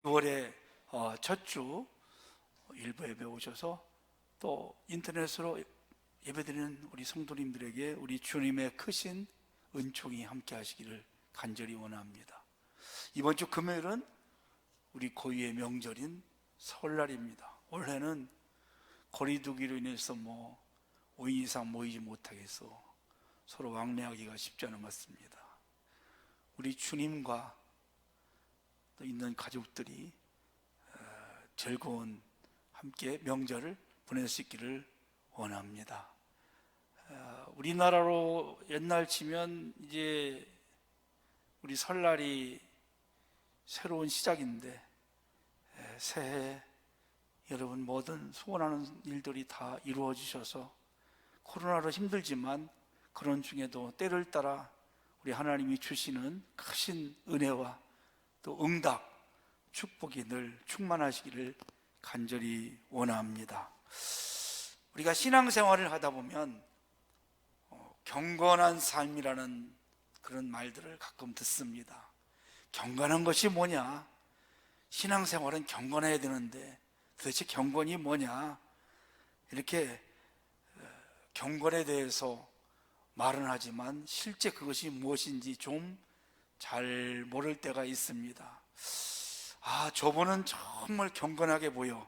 6월에 첫 주 일부 예배 오셔서 또 인터넷으로 예배드리는 우리 성도님들에게 우리 주님의 크신 은총이 함께 하시기를 간절히 원합니다. 이번 주 금요일은 우리 고유의 명절인 설날입니다. 올해는 거리두기로 인해서 5인 이상 모이지 못하게 해서 서로 왕래하기가 쉽지 않은 것 같습니다. 우리 주님과 또 있는 가족들이 즐거운 함께 명절을 보낼 수 있기를 원합니다. 우리나라로 옛날 치면 이제 우리 설날이 새로운 시작인데 새해 여러분 모든 소원하는 일들이 다 이루어지셔서 코로나로 힘들지만 그런 중에도 때를 따라 우리 하나님이 주시는 크신 은혜와 또 응답, 축복이 늘 충만하시기를 간절히 원합니다. 우리가 신앙생활을 하다 보면 경건한 삶이라는 그런 말들을 가끔 듣습니다. 경건한 것이 뭐냐? 신앙생활은 경건해야 되는데 도대체 경건이 뭐냐? 이렇게 경건에 대해서 말은 하지만 실제 그것이 무엇인지 좀 잘 모를 때가 있습니다. 저분은 정말 경건하게 보여.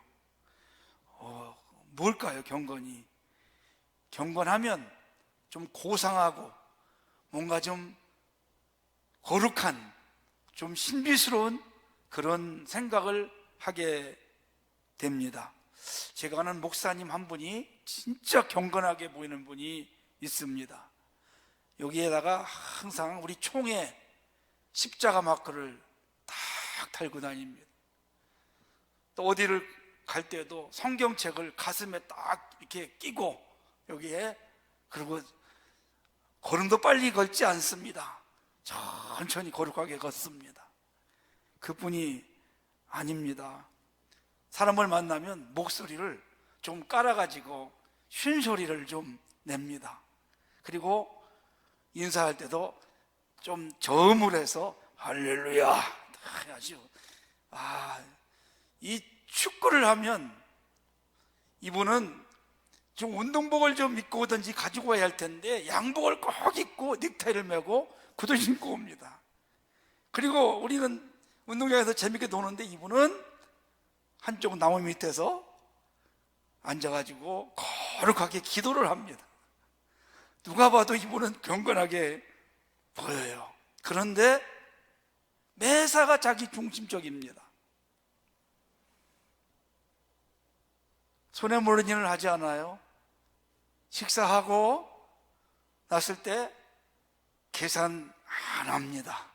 뭘까요, 경건이? 경건하면 좀 고상하고 뭔가 좀 거룩한, 좀 신비스러운 그런 생각을 하게 됩니다. 제가 아는 목사님 한 분이 진짜 경건하게 보이는 분이 있습니다. 여기에다가 항상 우리 총에 십자가 마크를 딱 달고 다닙니다. 또 어디를 갈 때도 성경책을 가슴에 딱 이렇게 끼고 여기에, 그리고 걸음도 빨리 걷지 않습니다. 천천히 거룩하게 걷습니다. 그뿐이 아닙니다. 사람을 만나면 목소리를 좀 깔아가지고 쉰소리를 좀 냅니다. 그리고 인사할 때도 좀 저음을 해서 할렐루야 하죠. 이 축구를 하면 이분은 좀 운동복을 좀 입고 오든지 가지고 와야 할 텐데 양복을 꼭 입고 넥타이를 메고 구두 신고 옵니다. 그리고 우리는 운동장에서 재밌게 노는데 이분은 한쪽 나무 밑에서 앉아가지고 거룩하게 기도를 합니다. 누가 봐도 이분은 경건하게 보여요. 그런데 매사가 자기 중심적입니다. 손에 모르는 일을 하지 않아요. 식사하고 났을 때 계산 안 합니다.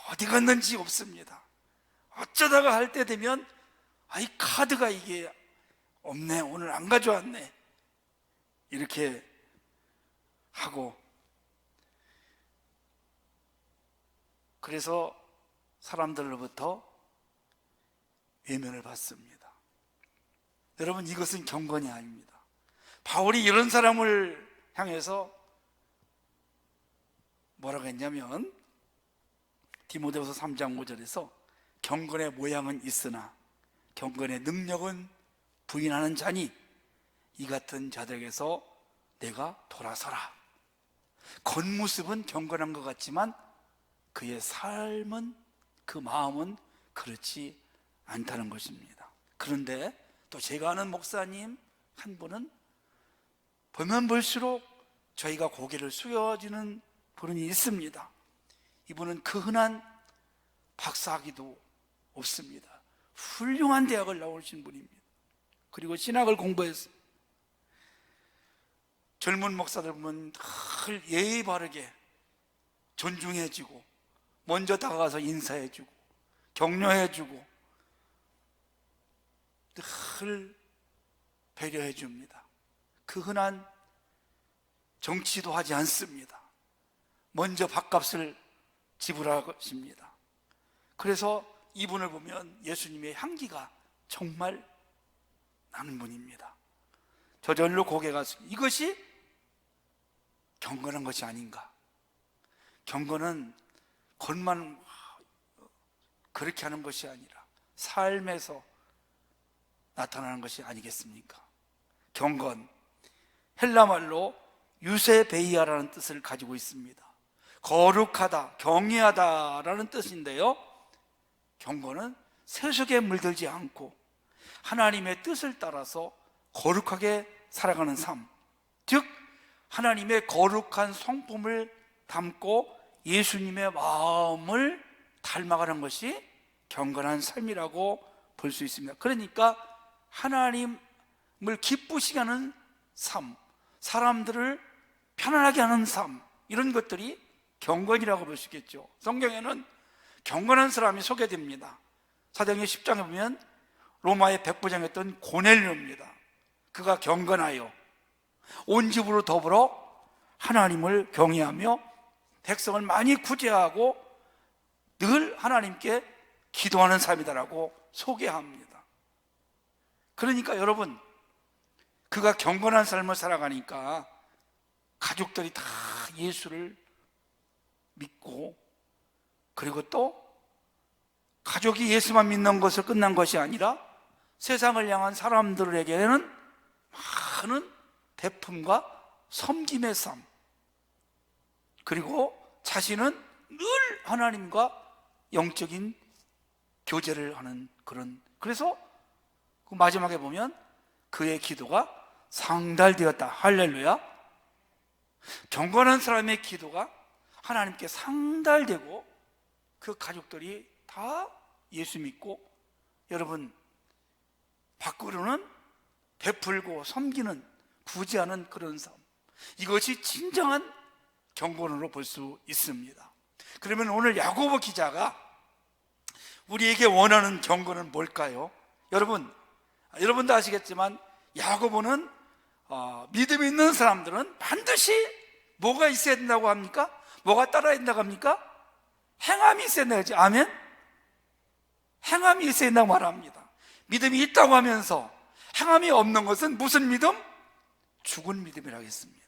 어디 갔는지 없습니다. 어쩌다가 할 때 되면 이 카드가 이게 없네, 오늘 안 가져왔네, 이렇게 하고, 그래서 사람들로부터 외면을 받습니다. 여러분, 이것은 경건이 아닙니다. 바울이 이런 사람을 향해서 뭐라고 했냐면 디모데후서 3장 5절에서 경건의 모양은 있으나 경건의 능력은 부인하는 자니 이 같은 자들에게서 내가 돌아서라. 겉모습은 경건한 것 같지만 그의 삶은, 그 마음은 그렇지 않다는 것입니다. 그런데 또 제가 아는 목사님 한 분은 보면 볼수록 저희가 고개를 숙여지는 분이 있습니다. 이분은 그 흔한 박사학위도 없습니다. 훌륭한 대학을 나오신 분입니다. 그리고 신학을 공부했습니다. 젊은 목사들 보면 늘 예의 바르게 존중해주고 먼저 다가가서 인사해주고 격려해주고 늘 배려해줍니다. 그 흔한 정치도 하지 않습니다. 먼저 밥값을 지불하십니다. 그래서 이분을 보면 예수님의 향기가 정말 나는 분입니다. 저절로 고개가 숙여집니다. 이것이 경건한 것이 아닌가. 경건은 겉만 그렇게 하는 것이 아니라 삶에서 나타나는 것이 아니겠습니까? 경건, 헬라말로 유세베이아라는 뜻을 가지고 있습니다. 거룩하다, 경외하다라는 뜻인데요, 경건은 세속에 물들지 않고 하나님의 뜻을 따라서 거룩하게 살아가는 삶, 즉 하나님의 거룩한 성품을 담고 예수님의 마음을 닮아가는 것이 경건한 삶이라고 볼 수 있습니다. 그러니까 하나님을 기쁘시게 하는 삶, 사람들을 편안하게 하는 삶, 이런 것들이 경건이라고 볼 수 있겠죠. 성경에는 경건한 사람이 소개됩니다. 사도행전 10장에 보면 로마의 백부장이었던 고넬료입니다. 그가 경건하여 온 집으로 더불어 하나님을 경외하며 백성을 많이 구제하고 늘 하나님께 기도하는 삶이다라고 소개합니다. 그러니까 여러분, 그가 경건한 삶을 살아가니까 가족들이 다 예수를 믿고, 그리고 또 가족이 예수만 믿는 것을 끝난 것이 아니라 세상을 향한 사람들에게는 많은 베품과 섬김의 삶, 그리고 자신은 늘 하나님과 영적인 교제를 하는 그래서 그 마지막에 보면 그의 기도가 상달되었다. 할렐루야. 경건한 사람의 기도가 하나님께 상달되고 그 가족들이 다 예수 믿고, 여러분, 밖으로는 베풀고 섬기는, 구제하는 그런 삶, 이것이 진정한 경건으로 볼 수 있습니다. 그러면 오늘 야고보 기자가 우리에게 원하는 경건은 뭘까요? 여러분도 아시겠지만 야고보는 믿음 있는 사람들은 반드시 뭐가 있어야 된다고 합니까? 뭐가 따라야 된다고 합니까? 행함이 있어야 된다고 하죠. 아멘? 행함이 있어야 된다고 말합니다. 믿음이 있다고 하면서 행함이 없는 것은 무슨 믿음? 죽은 믿음이라고 했습니다.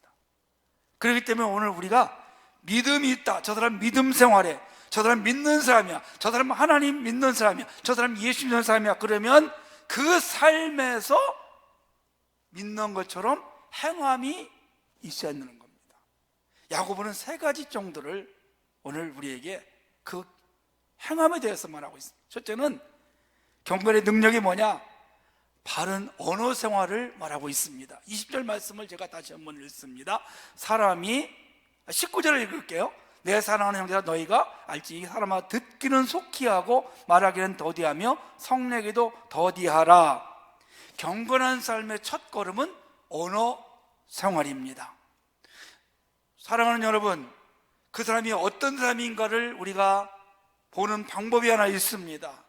그렇기 때문에 오늘 우리가 믿음이 있다, 저 사람 믿음 생활에, 저 사람 믿는 사람이야, 저 사람 하나님 믿는 사람이야, 저 사람 예수 믿는 사람이야, 그러면 그 삶에서 믿는 것처럼 행함이 있어야 되는 겁니다. 야고보는 3가지 정도를 오늘 우리에게 그 행함에 대해서 말하고 있습니다. 첫째는 경건의 능력이 뭐냐? 바른 언어 생활을 말하고 있습니다. 20절 말씀을 제가 다시 한번 읽습니다. 19절을 읽을게요. 내 사랑하는 형제라, 너희가 알지, 이 사람아, 듣기는 속히 하고 말하기는 더디하며 성내기도 더디하라. 경건한 삶의 첫 걸음은 언어 생활입니다. 사랑하는 여러분, 그 사람이 어떤 사람인가를 우리가 보는 방법이 하나 있습니다.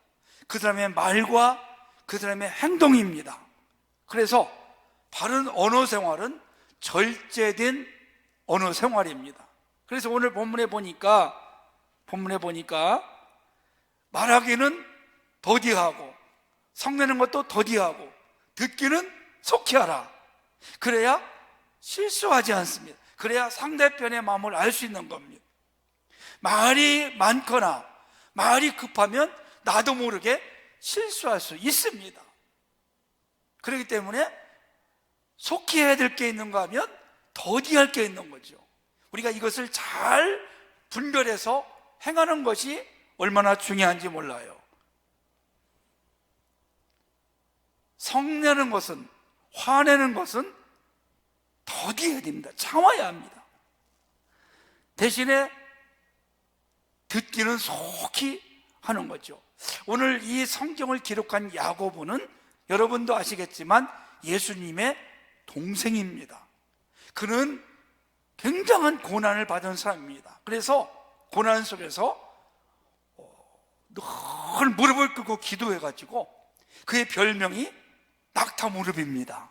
그 사람의 말과 그 사람의 행동입니다. 그래서 바른 언어 생활은 절제된 언어 생활입니다. 그래서 오늘 본문에 보니까 말하기는 더디하고 성내는 것도 더디하고 듣기는 속히 하라. 그래야 실수하지 않습니다. 그래야 상대편의 마음을 알 수 있는 겁니다. 말이 많거나 말이 급하면 나도 모르게 실수할 수 있습니다. 그렇기 때문에 속히 해야 될 게 있는가 하면 더디할 게 있는 거죠. 우리가 이것을 잘 분별해서 행하는 것이 얼마나 중요한지 몰라요. 성내는 것은, 화내는 것은 더디해야 됩니다. 참아야 합니다. 대신에 듣기는 속히 하는 거죠. 오늘 이 성경을 기록한 야고보는 여러분도 아시겠지만 예수님의 동생입니다. 그는 굉장한 고난을 받은 사람입니다. 그래서 고난 속에서 늘 무릎을 꿇고 기도해가지고 그의 별명이 낙타 무릎입니다.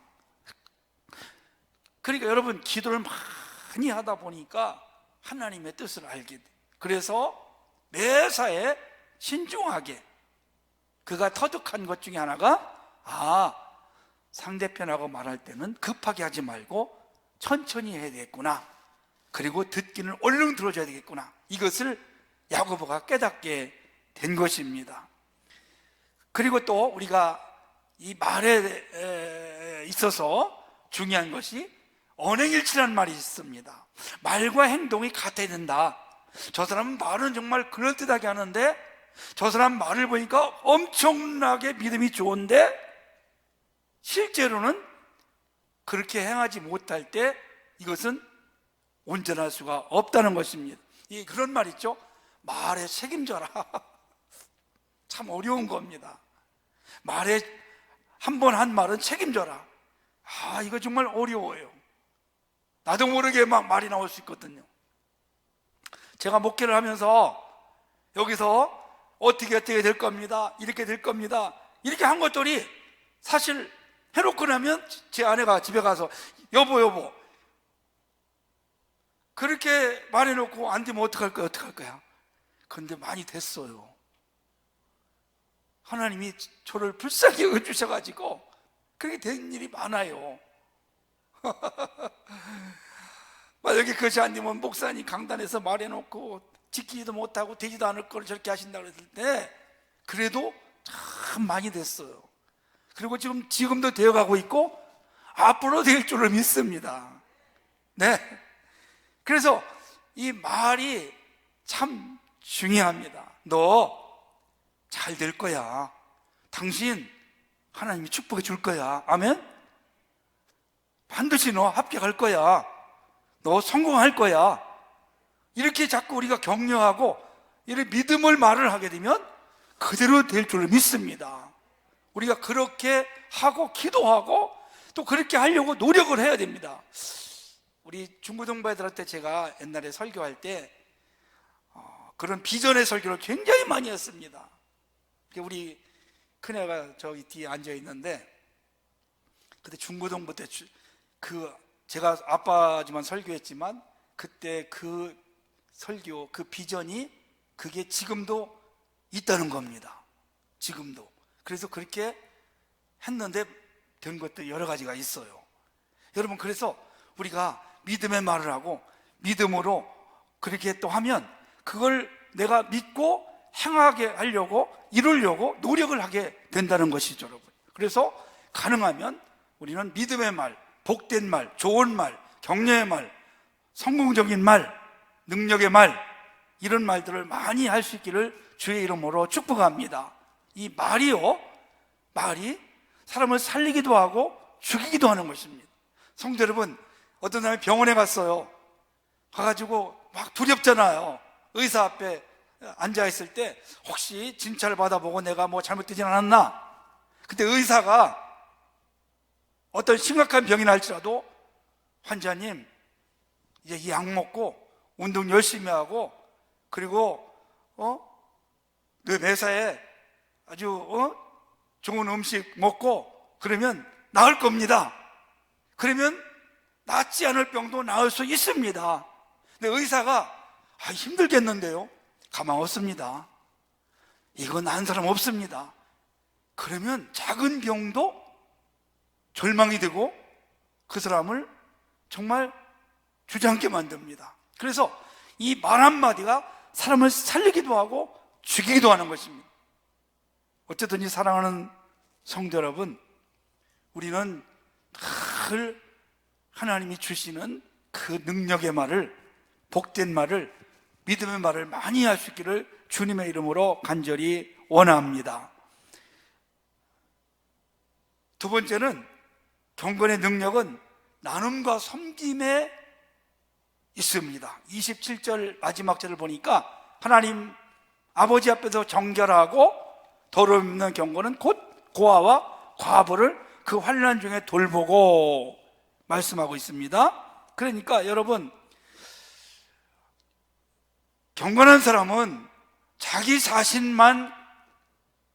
그러니까 여러분, 기도를 많이 하다 보니까 하나님의 뜻을 알게 돼요. 그래서 매사에 신중하게, 그가 터득한 것 중에 하나가 상대편하고 말할 때는 급하게 하지 말고 천천히 해야 되겠구나, 그리고 듣기는 얼른 들어줘야 되겠구나, 이것을 야고보가 깨닫게 된 것입니다. 그리고 또 우리가 이 말에 있어서 중요한 것이 언행일치라는 말이 있습니다. 말과 행동이 같아야 된다. 저 사람은 말은 정말 그럴듯하게 하는데 저 사람 말을 보니까 엄청나게 믿음이 좋은데 실제로는 그렇게 행하지 못할 때 이것은 온전할 수가 없다는 것입니다. 그런 말 있죠. 말에 책임져라. 참 어려운 겁니다. 말에 한 번 한 말은 책임져라. 이거 정말 어려워요. 나도 모르게 막 말이 나올 수 있거든요. 제가 목회를 하면서 여기서 어떻게 될 겁니다, 이렇게 될 겁니다, 이렇게 한 것들이 사실 해놓고 나면 제 아내가 집에 가서 여보 그렇게 말해놓고 안 되면 어떡할 거야? 그런데 많이 됐어요. 하나님이 저를 불쌍히 여겨주셔가지고 그렇게 된 일이 많아요. 만약에 그것이 안 되면 목사님 강단에서 말해놓고 지키지도 못하고 되지도 않을 걸 저렇게 하신다고 했을 때 그래도 참 많이 됐어요. 그리고 지금도 되어가고 있고 앞으로 될 줄을 믿습니다. 네. 그래서 이 말이 참 중요합니다. 너 잘 될 거야. 당신 하나님이 축복해 줄 거야. 아멘? 반드시 너 합격할 거야. 너 성공할 거야. 이렇게 자꾸 우리가 격려하고 이렇게 믿음을 말을 하게 되면 그대로 될 줄 믿습니다. 우리가 그렇게 하고 기도하고 또 그렇게 하려고 노력을 해야 됩니다. 우리 중고등부애들한테 제가 옛날에 설교할 때 그런 비전의 설교를 굉장히 많이 했습니다. 우리 큰애가 저기 뒤에 앉아 있는데 그때 중고등부 때 제가 아빠지만 설교했지만 그때 그 설교, 그 비전이 그게 지금도 있다는 겁니다. 지금도. 그래서 그렇게 했는데 된 것도 여러 가지가 있어요. 여러분, 그래서 우리가 믿음의 말을 하고 믿음으로 그렇게 또 하면 그걸 내가 믿고 행하게 하려고 이루려고 노력을 하게 된다는 것이죠, 여러분. 그래서 가능하면 우리는 믿음의 말, 복된 말, 좋은 말, 격려의 말, 성공적인 말, 능력의 말, 이런 말들을 많이 할 수 있기를 주의 이름으로 축복합니다. 이 말이요, 말이 사람을 살리기도 하고 죽이기도 하는 것입니다. 성도 여러분, 어떤 사람이 병원에 갔어요. 가가지고 막 두렵잖아요. 의사 앞에 앉아있을 때 혹시 진찰을 받아보고 내가 뭐 잘못되진 않았나? 그때 의사가 어떤 심각한 병이나 할지라도 환자님 이제 이 약 먹고 운동 열심히 하고 그리고 너 매사에 아주 좋은 음식 먹고 그러면 나을 겁니다. 그러면 낫지 않을 병도 나을 수 있습니다. 근데 의사가 힘들겠는데요? 가만 없습니다. 이거 난 사람 없습니다. 그러면 작은 병도 절망이 되고 그 사람을 정말 주저앉게 만듭니다. 그래서 이 말 한마디가 사람을 살리기도 하고 죽이기도 하는 것입니다. 어쨌든 이 사랑하는 성도 여러분, 우리는 늘 하나님이 주시는 그 능력의 말을, 복된 말을, 믿음의 말을 많이 할 수 있기를 주님의 이름으로 간절히 원합니다. 두 번째는 경건의 능력은 나눔과 섬김에 있습니다. 27절 마지막 절을 보니까 하나님 아버지 앞에서 정결하고 더러움 없는 경건은 곧 고아와 과부를 그 환난 중에 돌보고 말씀하고 있습니다. 그러니까 여러분, 경건한 사람은 자기 자신만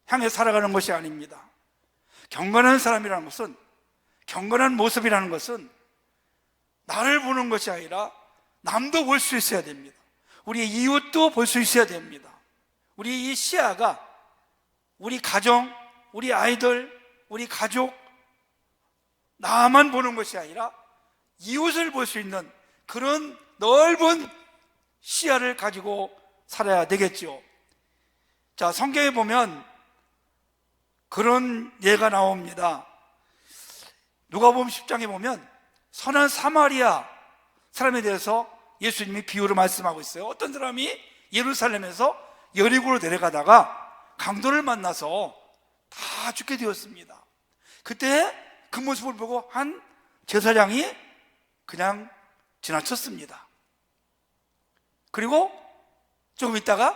향해 살아가는 것이 아닙니다. 경건한 사람이라는 것은, 경건한 모습이라는 것은 나를 보는 것이 아니라 남도 볼 수 있어야 됩니다. 우리 이웃도 볼 수 있어야 됩니다. 우리 이 시야가 우리 가정, 우리 아이들, 우리 가족, 나만 보는 것이 아니라 이웃을 볼 수 있는 그런 넓은 시야를 가지고 살아야 되겠죠. 자, 성경에 보면 그런 예가 나옵니다. 누가복음 10장에 보면 선한 사마리아 사람에 대해서 예수님이 비유로 말씀하고 있어요. 어떤 사람이 예루살렘에서 여리고로 내려가다가 강도를 만나서 다 죽게 되었습니다. 그때 그 모습을 보고 한 제사장이 그냥 지나쳤습니다. 그리고 조금 있다가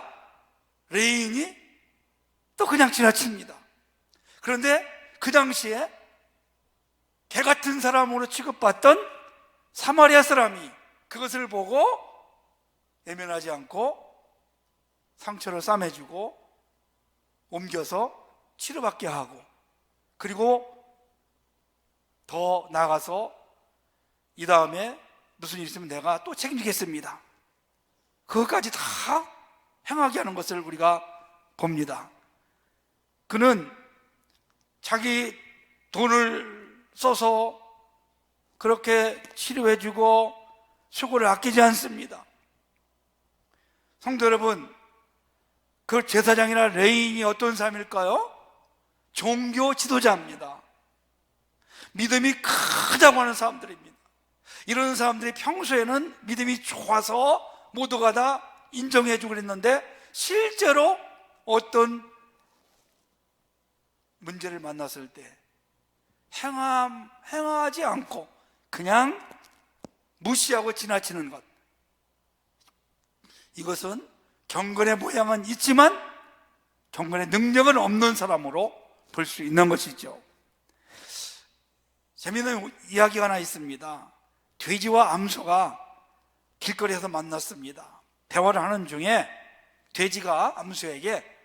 레인이 또 그냥 지나칩니다. 그런데 그 당시에 개 같은 사람으로 취급받던 사마리아 사람이 그것을 보고 외면하지 않고 상처를 싸매주고 옮겨서 치료받게 하고, 그리고 더 나아가서 이 다음에 무슨 일 있으면 내가 또 책임지겠습니다, 그것까지 다 행하게 하는 것을 우리가 봅니다. 그는 자기 돈을 써서 그렇게 치료해주고 수고를 아끼지 않습니다. 성도 여러분, 그 제사장이나 레인이 어떤 사람일까요? 종교 지도자입니다. 믿음이 크다고 하는 사람들입니다. 이런 사람들이 평소에는 믿음이 좋아서 모두가 다 인정해주고 그랬는데 실제로 어떤 문제를 만났을 때 행하지 않고 그냥 무시하고 지나치는 것, 이것은 경건의 모양은 있지만 경건의 능력은 없는 사람으로 볼 수 있는 것이죠. 재미있는 이야기가 하나 있습니다. 돼지와 암소가 길거리에서 만났습니다. 대화를 하는 중에 돼지가 암소에게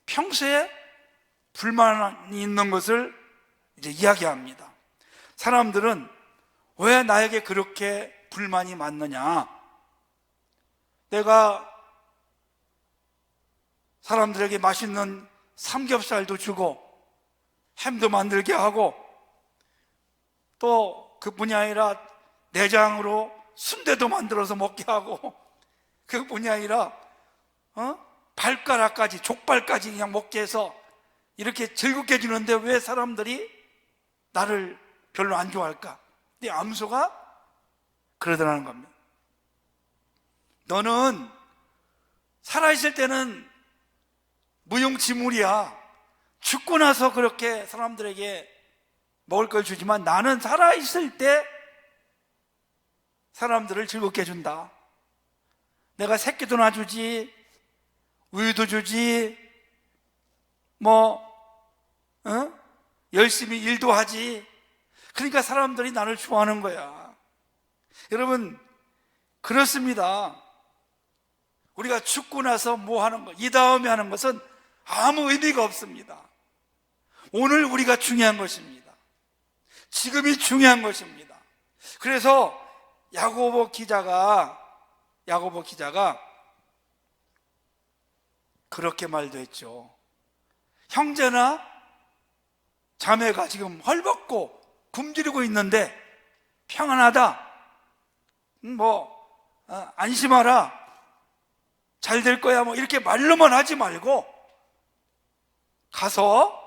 평소에 불만이 있는 것을 이제 이야기합니다. 사람들은 왜 나에게 그렇게 불만이 많느냐? 내가 사람들에게 맛있는 삼겹살도 주고 햄도 만들게 하고 또 그뿐이 아니라 내장으로 순대도 만들어서 먹게 하고 그뿐이 아니라 발가락까지, 족발까지 그냥 먹게 해서 이렇게 즐겁게 해주는데 왜 사람들이 나를 별로 안 좋아할까? 근데 암소가 그러더라는 겁니다. 너는 살아있을 때는 무용지물이야. 죽고 나서 그렇게 사람들에게 먹을 걸 주지만 나는 살아있을 때 사람들을 즐겁게 해준다. 내가 새끼도 놔주지, 우유도 주지, 열심히 일도 하지. 그러니까 사람들이 나를 좋아하는 거야. 여러분, 그렇습니다. 우리가 죽고 나서 뭐 하는 거, 이 다음에 하는 것은 아무 의미가 없습니다. 오늘 우리가 중요한 것입니다. 지금이 중요한 것입니다. 그래서 야고보 기자가 그렇게 말도 했죠. 형제나 자매가 지금 헐벗고 굶주리고 있는데 평안하다, 안심하라, 잘 될 거야, 이렇게 말로만 하지 말고 가서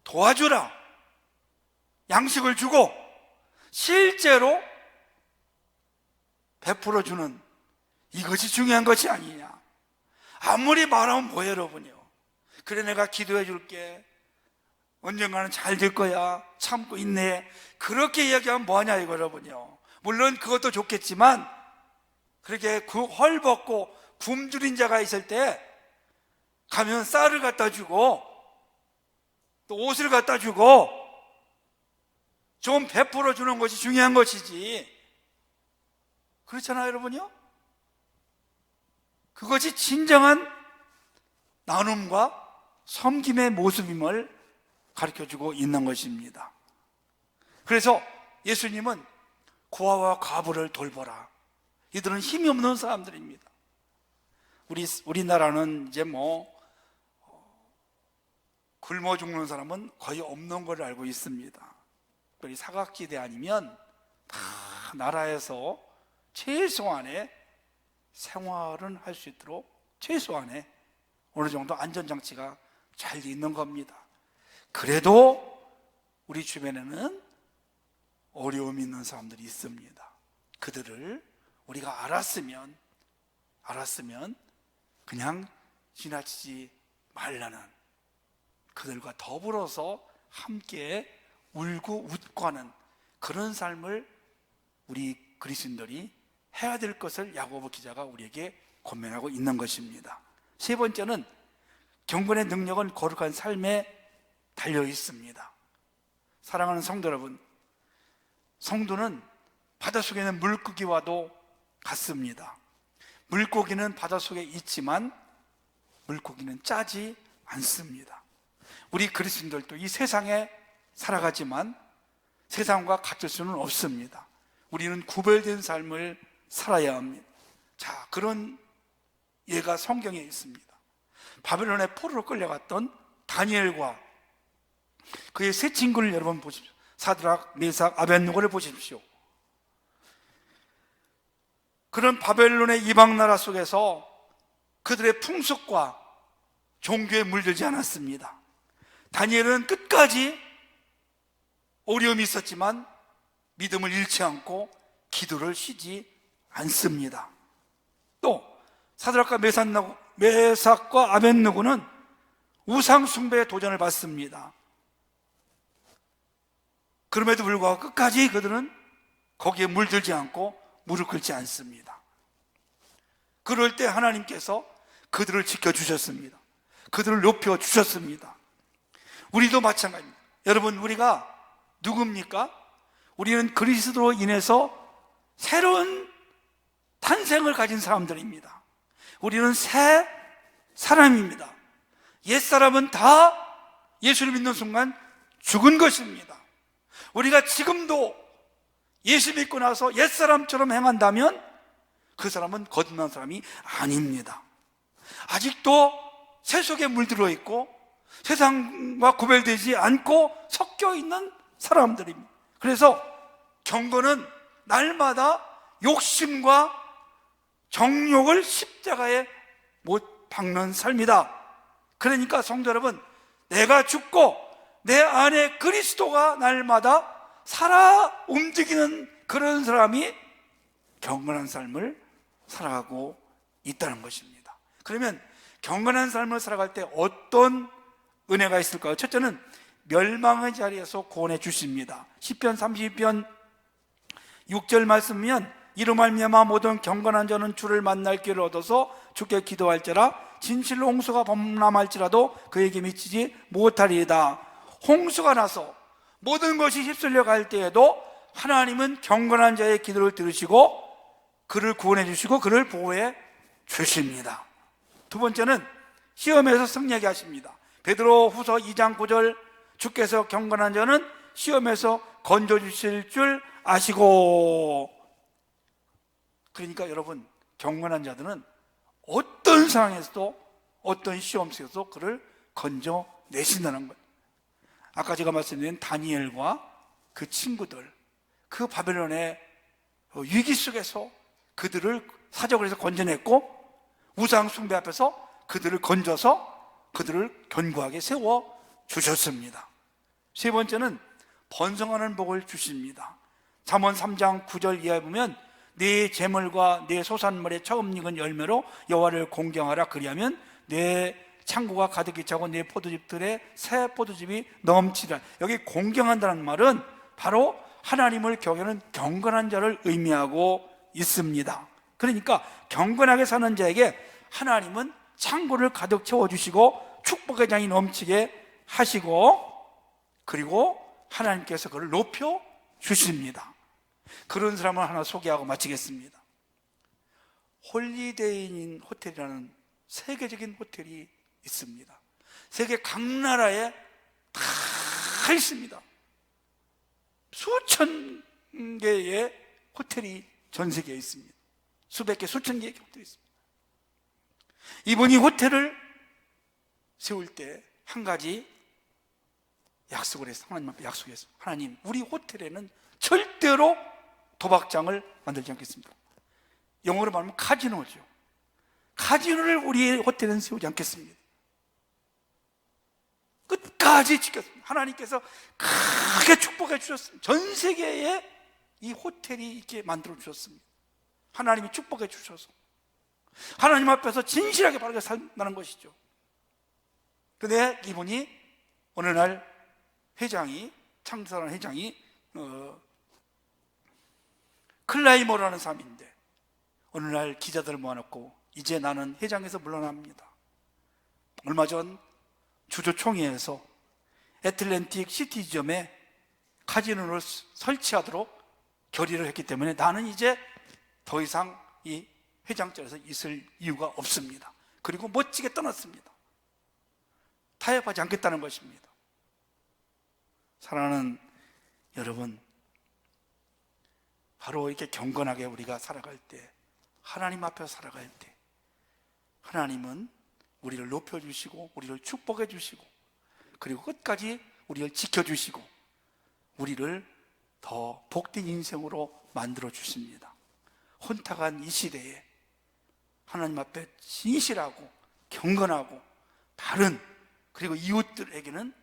도와주라, 양식을 주고 실제로 베풀어주는 이것이 중요한 것이 아니냐. 아무리 말하면 뭐예요, 여러분이요. 그래, 내가 기도해 줄게, 언젠가는 잘 될 거야, 참고 있네, 그렇게 이야기하면 뭐하냐 이거, 여러분이요. 물론 그것도 좋겠지만 그렇게 헐벗고 굶주린 자가 있을 때 가면 쌀을 갖다 주고 또 옷을 갖다 주고 좀 베풀어 주는 것이 중요한 것이지, 그렇잖아요, 여러분요. 그것이 진정한 나눔과 섬김의 모습임을 가르쳐주고 있는 것입니다. 그래서 예수님은 고아와 과부를 돌보라. 이들은 힘이 없는 사람들입니다. 우리나라는 이제 굶어 죽는 사람은 거의 없는 걸 알고 있습니다. 특별히 사각지대 아니면 다 나라에서 최소한의 생활은 할 수 있도록 최소한의 어느 정도 안전장치가 잘 있는 겁니다. 그래도 우리 주변에는 어려움이 있는 사람들이 있습니다. 그들을 우리가 알았으면 그냥 지나치지 말라는, 그들과 더불어서 함께 울고 웃고 하는 그런 삶을 우리 그리스도인들이 해야 될 것을 야고보 기자가 우리에게 권면하고 있는 것입니다. 세 번째는 경건의 능력은 거룩한 삶에 달려 있습니다. 사랑하는 성도 여러분, 성도는 바닷속에 있는 물고기와도 같습니다. 물고기는 바닷속에 있지만 물고기는 짜지 않습니다. 우리 그리스도인들도 이 세상에 살아가지만 세상과 같을 수는 없습니다. 우리는 구별된 삶을 살아야 합니다. 자, 그런 예가 성경에 있습니다. 바벨론의 포로로 끌려갔던 다니엘과 그의 세 친구를 여러분 보십시오. 사드락, 메삭, 아벳느고를 보십시오. 그런 바벨론의 이방 나라 속에서 그들의 풍습과 종교에 물들지 않았습니다. 다니엘은 끝까지 어려움이 있었지만 믿음을 잃지 않고 기도를 쉬지 않습니다. 또 사드락과 메삭과 아벳느고는 우상 숭배에 도전을 받습니다. 그럼에도 불구하고 끝까지 그들은 거기에 물들지 않고 무릎 꿇지 않습니다. 그럴 때 하나님께서 그들을 지켜주셨습니다. 그들을 높여주셨습니다. 우리도 마찬가지입니다. 여러분, 우리가 누굽니까? 우리는 그리스도로 인해서 새로운 탄생을 가진 사람들입니다. 우리는 새 사람입니다. 옛사람은 다 예수를 믿는 순간 죽은 것입니다. 우리가 지금도 예수 믿고 나서 옛사람처럼 행한다면 그 사람은 거듭난 사람이 아닙니다. 아직도 새 속에 물들어 있고 세상과 구별되지 않고 섞여 있는 사람들입니다. 그래서 경건은 날마다 욕심과 정욕을 십자가에 못 박는 삶이다. 그러니까 성도 여러분, 내가 죽고 내 안에 그리스도가 날마다 살아 움직이는 그런 사람이 경건한 삶을 살아가고 있다는 것입니다. 그러면 경건한 삶을 살아갈 때 어떤 은혜가 있을까요? 첫째는 멸망의 자리에서 구원해 주십니다. 시편 32편 6절 말씀이면 이로 말미암아 모든 경건한 자는 주를 만날 길을 얻어서 주께 기도할지라 진실로 홍수가 범람할지라도 그에게 미치지 못하리이다. 홍수가 나서 모든 것이 휩쓸려 갈 때에도 하나님은 경건한 자의 기도를 들으시고 그를 구원해 주시고 그를 보호해 주십니다. 두 번째는 시험에서 승리하게 하십니다. 베드로 후서 2장 9절 주께서 경건한 자는 시험에서 건져주실 줄 아시고. 그러니까 여러분, 경건한 자들은 어떤 상황에서도 어떤 시험 속에서도 그를 건져내신다는 거예요. 아까 제가 말씀드린 다니엘과 그 친구들, 그 바벨론의 위기 속에서 그들을 사적으로 해서 건져냈고 우상 숭배 앞에서 그들을 건져서 그들을 견고하게 세워 주셨습니다. 세 번째는 번성하는 복을 주십니다. 잠언 3장 9절 이하에 보면 네 재물과 네 소산물의 처음 익은 열매로 여호와를 공경하라. 그리하면 내 창고가 가득히 차고 내 포도즙들에 새 포도즙이 넘치라. 여기 공경한다는 말은 바로 하나님을 경외하는 경건한 자를 의미하고 있습니다. 그러니까 경건하게 사는 자에게 하나님은 창고를 가득 채워주시고 축복의 장이 넘치게 하시고 그리고 하나님께서 그를 높여 주십니다. 그런 사람을 하나 소개하고 마치겠습니다. 홀리데이인 호텔이라는 세계적인 호텔이 있습니다. 세계 각 나라에 다 있습니다. 수천 개의 호텔이 전 세계에 있습니다. 수백 개, 수천 개의 호텔이 있습니다. 이분이 호텔을 세울 때 한 가지 약속을 했어요. 하나님 앞에 약속했어요. 하나님, 우리 호텔에는 절대로 도박장을 만들지 않겠습니다. 영어로 말하면 카지노죠. 카지노를 우리 호텔에는 세우지 않겠습니다. 끝까지 끝까지 지켰습니다. 하나님께서 크게 축복해 주셨습니다. 전 세계에 이 호텔이 이렇게 만들어 주셨습니다. 하나님이 축복해 주셔서 하나님 앞에서 진실하게 바르게 산다는 것이죠. 근데 이분이 어느 날 회장이, 창설한 회장이 클라이머라는 사람인데 어느 날 기자들을 모아놓고 이제 나는 회장에서 물러납니다. 얼마 전 주주 총회에서 애틀랜틱 시티 지점에 카지노를 설치하도록 결의를 했기 때문에 나는 이제 더 이상 이 회장자리에서 있을 이유가 없습니다. 그리고 멋지게 떠났습니다. 타협하지 않겠다는 것입니다. 사랑하는 여러분, 바로 이렇게 경건하게 우리가 살아갈 때, 하나님 앞에 살아갈 때 하나님은 우리를 높여주시고 우리를 축복해 주시고 그리고 끝까지 우리를 지켜주시고 우리를 더 복된 인생으로 만들어 주십니다. 혼탁한 이 시대에 하나님 앞에 진실하고 경건하고 바른, 그리고 이웃들에게는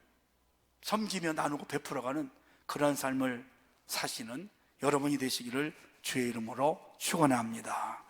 섬기며 나누고 베풀어가는 그러한 삶을 사시는 여러분이 되시기를 주의 이름으로 축원합니다.